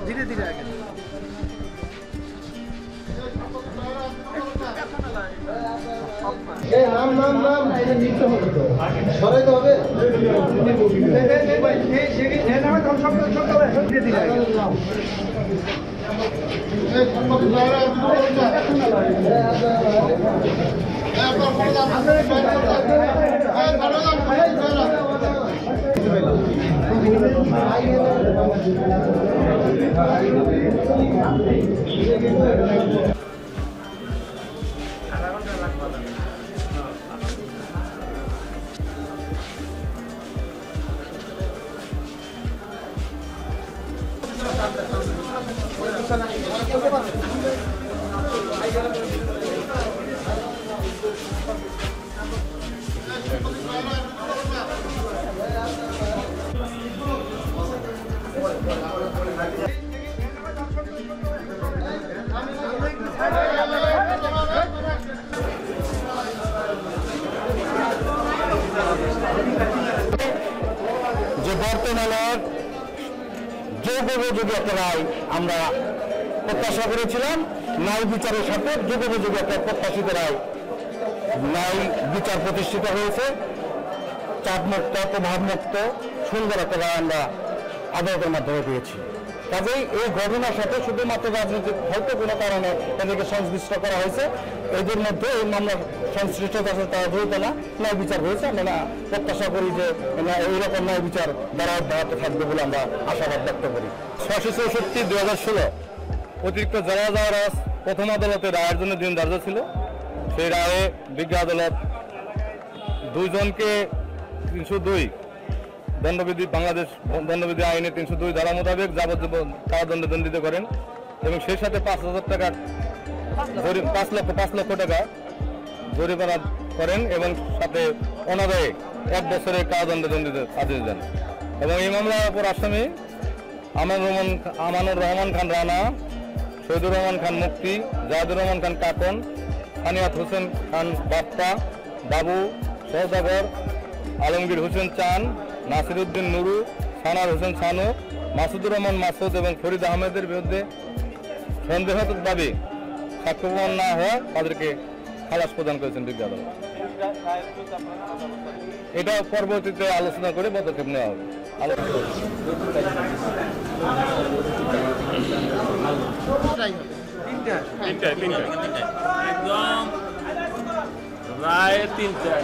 ধীরে ধীরে সরাইতে হবে যে বর্তমানের যোগ উপযোগী একটা রায় আমরা প্রত্যাশা করেছিলাম। ন্যায় বিচারের সাথে যোগ উপযোগী একটা প্রত্যাশিত রায় ন্যায় বিচার প্রতিষ্ঠিত হয়েছে। চাপমুক্ত, প্রভাবমুক্ত সুন্দর একটা রায় আমরা আদালতের মাধ্যমে পেয়েছি। কাজেই এই ঘটনার সাথে শুধুমাত্র রাজনৈতিক হয়তো কোনো কারণে এদেরকে সংশ্লিষ্ট করা হয়েছে। এদের মধ্যে এই মামলার সংশ্লিষ্টতা আছে তারা জড়িত না, ন্যায় বিচার হয়েছে। আমরা প্রত্যাশা করি যে এইরকম ন্যায় বিচার দ্বারা অব্যাহত থাকবে বলে আমরা আশাবাদ ব্যক্ত করি। 664/2016 অতিরিক্ত জেলা জজ প্রথম আদালতে রায়ের জন্য দিন ধার্য ছিল। সেই রায়ে বিজ্ঞ আদালত দুইজনকে 302 দণ্ডবিধি বাংলাদেশ দণ্ডবিধি আইনে 302 ধারা মোতাবেক যাবজ্জীবন কারাদণ্ডে দণ্ডিত করেন এবং সেই সাথে 5,000 টাকা 5 লক্ষ টাকা জরিমানা করেন এবং সাথে অনাদায়ে 1 বছরের কারাদণ্ডে দণ্ডিত আদেশ দেন। এবং এই মামলার অপর আসামি আমানুর রহমান খান রানা, শহীদুর রহমান খান মুক্তি, জাহিদুর রহমান খান কাকন, সানিয়াত হোসেন খান বাপ্পা, বাবু সওদাগর, আলমগীর হোসেন চান, নাসিরউদ্দিন নুরু, সানার হোসেন সানু, মাসুদুর রহমান মাসুদ এবং ফরিদ আহমেদের বিরুদ্ধে সন্দেহভাবে সাক্ষ্য প্রমাণ না হওয়া তাদেরকে খালাস প্রদান করেছেন বিজ্ঞ আদালত। এটা পরবর্তীতে আলোচনা করে পদক্ষেপ নেওয়া হবে। একদম রায় 3টা।